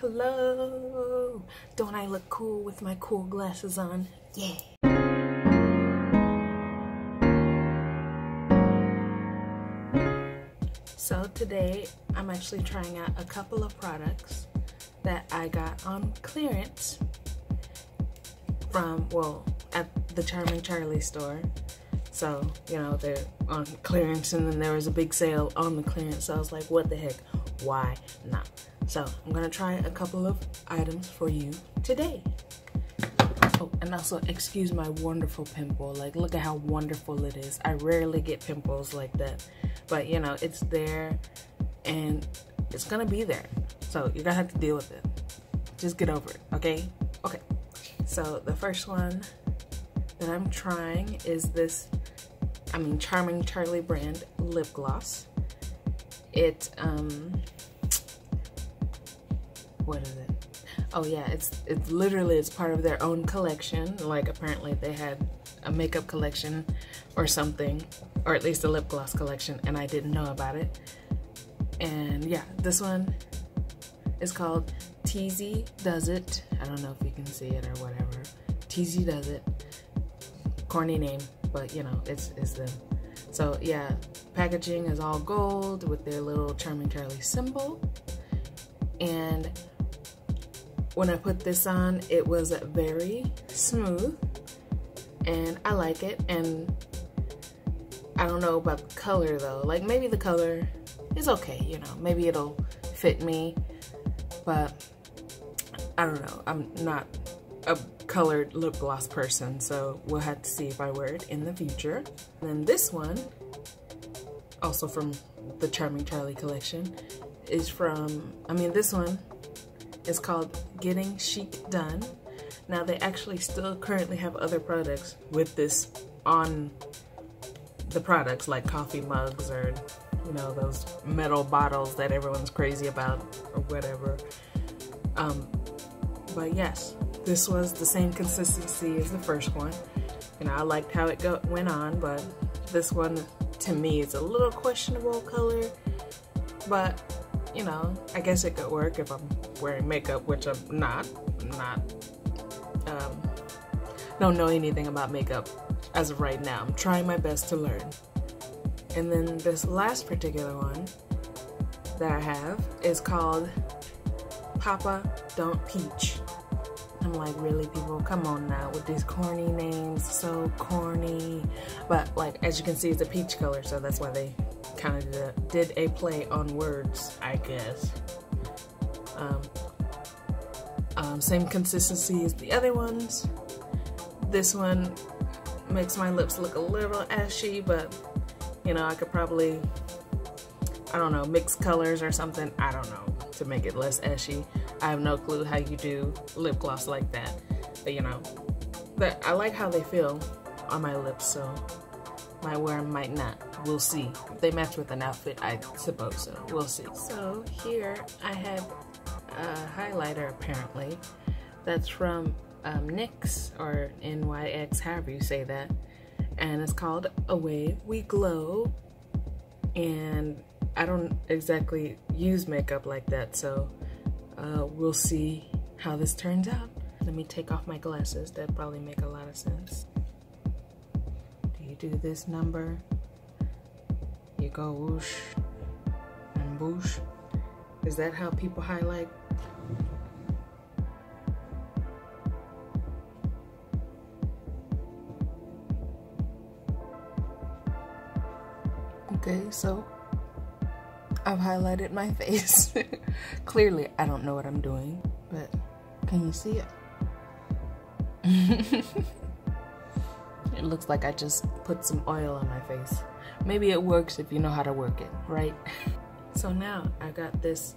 Hello! Don't I look cool with my cool glasses on? Yeah! So today I'm actually trying out a couple of products that I got on clearance from, well, at the Charming Charlie store. So, you know, they're on clearance and then there was a big sale on the clearance. So I was like, what the heck? Why not? So I'm gonna try a couple of items for you today. Oh, and also excuse my wonderful pimple. Like, look at how wonderful it is. I rarely get pimples like that. But, you know, it's there and it's gonna be there. So you're gonna have to deal with it. Just get over it, okay? Okay. So the first one that I'm trying is this, Charming Charlie brand lip gloss. It, what is it? Oh yeah, it's literally, it's part of their own collection. Like, apparently they had a makeup collection or something, or at least a lip gloss collection, and I didn't know about it. And yeah, this one is called Teasy Does It. I don't know if you can see it or whatever. Teasy Does It. Corny name, but you know, it's them. So yeah, packaging is all gold with their little Charming Charlie symbol. And when I put this on, it was very smooth and I like it. And I don't know about the color though. Like, maybe the color is okay, you know, maybe it'll fit me, but I don't know. I'm not a colored lip gloss person, so we'll have to see if I wear it in the future. And then this one, also from the Charming Charlie collection, is from, this one is called Getting Chic Done. Now, they actually still currently have other products with this on the products, like coffee mugs or, you know, those metal bottles that everyone's crazy about or whatever. But yes, this was the same consistency as the first one. You know, I liked how it went on, but this one, to me, is a little questionable color. But, you know, I guess it could work if I'm wearing makeup, which I'm not. Don't know anything about makeup as of right now. I'm trying my best to learn. And then this last particular one that I have is called Papa Don't Peach. I'm like, really, people? Come on now with these corny names. So corny. But like, as you can see, it's a peach color, so that's why they kind of did a play on words, I guess. Same consistency as the other ones. This one makes my lips look a little ashy, but you know, I could probably, I don't know, mix colors or something, I don't know, to make it less ashy. I have no clue how you do lip gloss like that, but you know, but I like how they feel on my lips, so might wear them, might not. We'll see. If they match with an outfit, I suppose so. We'll see. So here I have a highlighter, apparently, that's from NYX or NYX, however you say that, and it's called Away We Glow. And I don't exactly use makeup like that, so we'll see how this turns out. Let me take off my glasses. That probably make a lot of sense. You do this number, you go whoosh and whoosh. Is that how people highlight? Okay, so I've highlighted my face. Clearly, I don't know what I'm doing, but can you see it? It looks like I just put some oil on my face. Maybe it works if you know how to work it, right? So now I got this,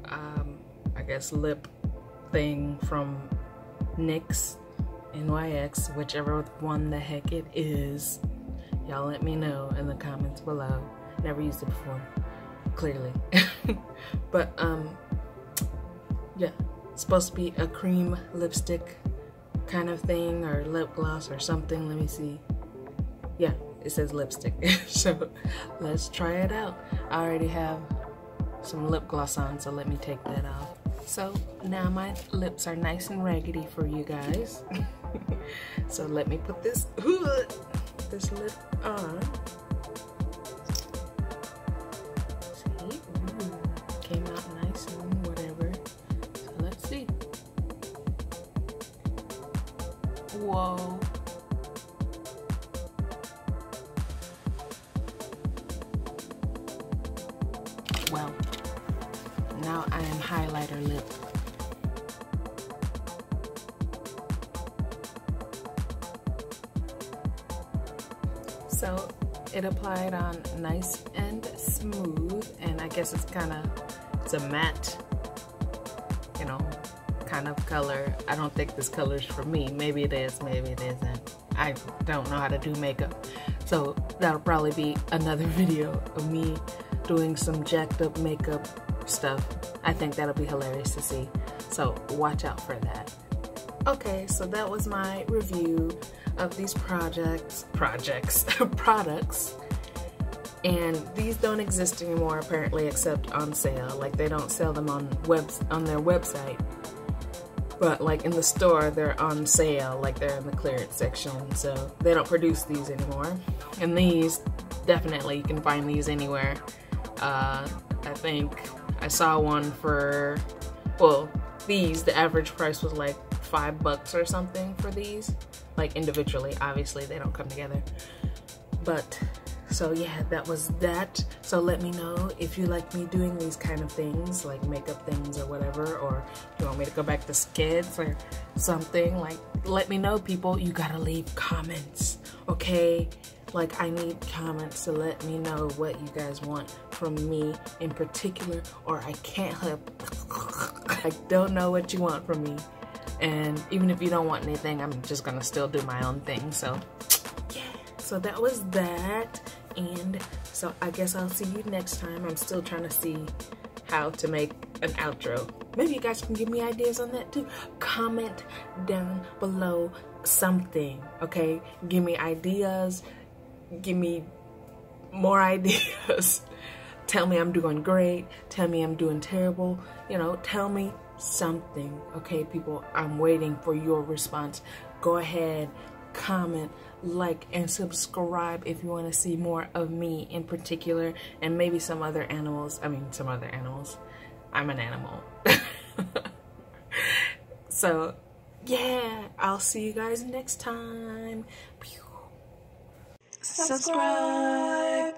I guess, lip thing from NYX, NYX, whichever one the heck it is. Y'all let me know in the comments below. Never used it before, clearly. But, yeah, it's supposed to be a cream lipstick kind of thing, or lip gloss or something. Let me see. Yeah, it says lipstick. So let's try it out. I already have some lip gloss on, so let me take that off. So now my lips are nice and raggedy for you guys. So let me put this lip on. See? Ooh, came out nice and whatever. So let's see. Whoa. Well, now I am highlighter lip. So it applied on nice and smooth, and I guess it's a matte, you know, kind of color. I don't think this color is for me. Maybe it is, maybe it isn't. I don't know how to do makeup. So that'll probably be another video of me doing some jacked up makeup stuff. I think that'll be hilarious to see. So watch out for that. Okay, so that was my review of these products. And these don't exist anymore apparently, except on sale. Like, they don't sell them on their website. But like in the store, they're on sale, like they're in the clearance section. So they don't produce these anymore. And these, definitely you can find these anywhere. I think I saw one for, well, these, the average price was like $5 or something for these. Like individually, obviously they don't come together. But, so yeah, that was that. So let me know if you like me doing these kind of things, like makeup things or whatever, or you want me to go back to skids or something. Like, let me know, people. You gotta leave comments, okay? Like, I need comments to let me know what you guys want from me in particular, or I can't help. I don't know what you want from me. And even if you don't want anything, I'm just gonna still do my own thing. So yeah, so that was that. And so I guess I'll see you next time. I'm still trying to see how to make an outro. Maybe you guys can give me ideas on that too. Comment down below something, okay? Give me ideas. Give me more ideas. Tell me I'm doing great. Tell me I'm doing terrible. You know, tell me something, okay, people? I'm waiting for your response. Go ahead, comment, like, and subscribe if you want to see more of me in particular, and maybe some other animals. I mean, some other animals. I'm an animal. So yeah, I'll see you guys next time. Subscribe.